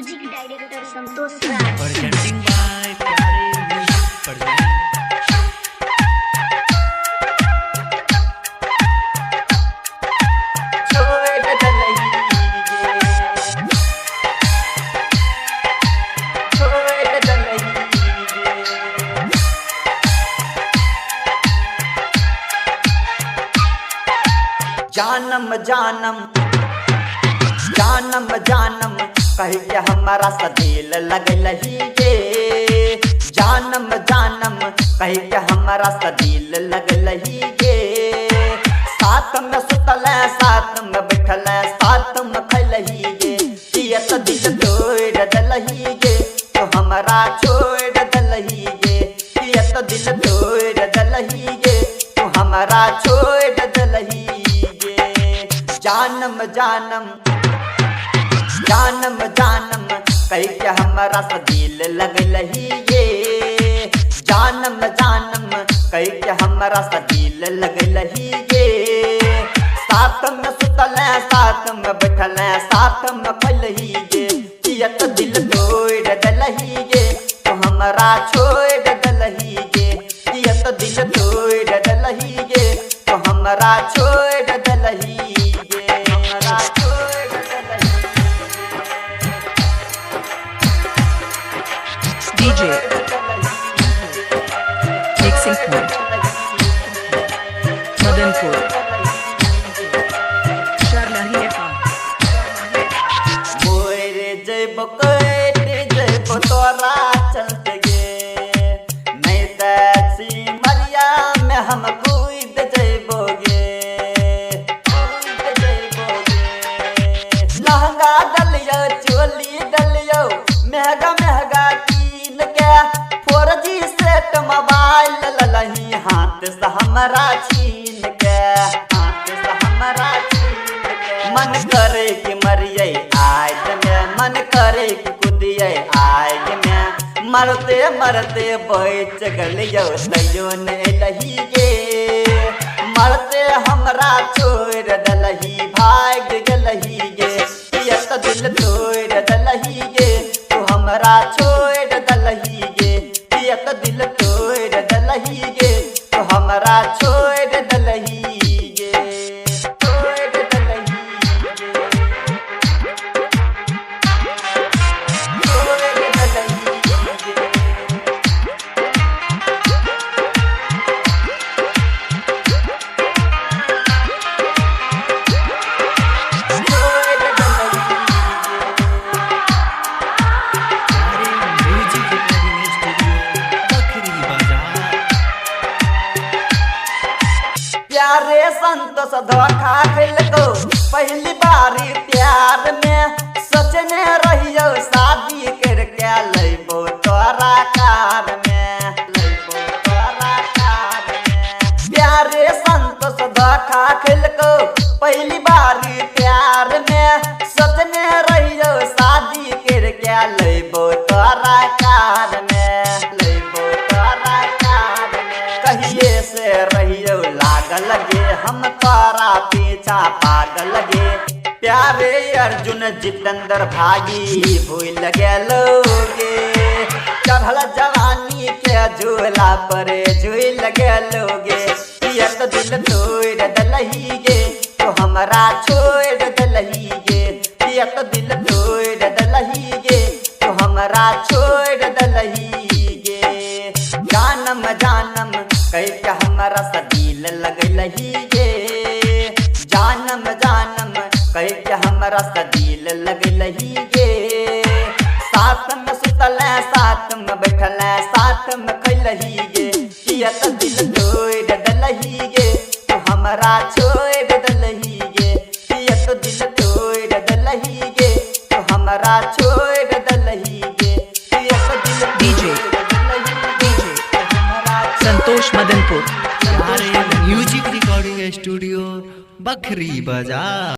Music director Santosh Raj presenting by प्यारे music present जानम जानम जानम जानम कही के हमारा सा दिल लगल ही गे। जानम जानम कही के हमारा सा दिल लगल ही गे। साथ में सुतल साथ में बैठल साथ में खल ही गे। पियत दिल तोड़ दल ही गे तो हमारा छोड़ दल ही गे। पियत दिल तोड़ दल ही गे तो हमारा छोड़ दल ही गे। जानम जानम जानम जानम कही के हमारा सा दिल लगल ही गे। जानम जानम कही के हमारा सा दिल लगल ही गे। साथ में सुतल साथ में बैठल साथ में फल ही गे। पियत दिल तोड़ दल ही गे तो हमारा छोड़ दल ही गे। पियत दिल तोड़ दल ही गे तो हमारा छोड़ दल ही गे। हमारा छोड़ दल ही DJ Mixing Point Madanpur Sharlahi FM मोरे जैब कैट जैब तोरा चलते गे। नहीं तैसी मरिया में हम कूद जैबोगे कूद जैबोगे। लहंगा डलियो चोली डलियो महंगा महंगा कीन के 4G सेट मोबाइल ललही हाथ से हमारा छीन के हाथ से हमारा छीन के। मन करे कि मरिए आज में मन करे कि कुदिए आज में। मरते मरते बैच गलियो तैयो नहीं लही गे। मरते हमरा छोड़ दलही भाग गलही गे। पियत दिल तोड़ दलही गे तू हमरा छोड़ दलही गे। पियत दिल तोड़ दलही गे तो हमरा छोड़ दलही गे। छोड़ दलही गे छोड़ दलही गे। प्यारे म्यूजिक रिकॉर्डिंग स्टूडियो बखरी बाजार। प्यारे संतोष धोखा खिलको पहली बारी प्यार में। सोचने रहियो शादी करके लैबो तोरा कार में लैबो तोरा कार में। प्यारे संतोष धोखा खिलको पहली बारी प्यार में। सोचने रहियो शादी करके लैबो तोरा कार में लैबो तोरा कार में। कहिए से रहियो लागल गे हम तोरा पीछा पागल गे। प्यारे अर्जुन जितेंद्र भागी भूल गेलोगे। चढ़ल जवानी के झूला पर झूल गेलोगे। पियत दिल तोड़ दलही गे तो हमरा छोड़ दलही गे। पियत दिल तोड़ दलही गे तो हमरा छोड़ दलही गे। जानम जानम कही के हमारा सा दिल लगल ही गे। जानम जानम कही के हमारा सा दिल लगल ही गे। साथ में सुतल साथ में बैठल साथ में खल ही गे। पियत दिल तोड़ दलही गे तो हमारा छोड़ दलही गे। पियत दिल तोड़ दलही गे तो हमारा छोड़ दलही गे। पियत दिल DJ तोड़ दलही गे तो हमारा Santosh Madanpur प्यारे म्यूजिक रिकॉर्डिंग स्टूडियो बखरी बाजार।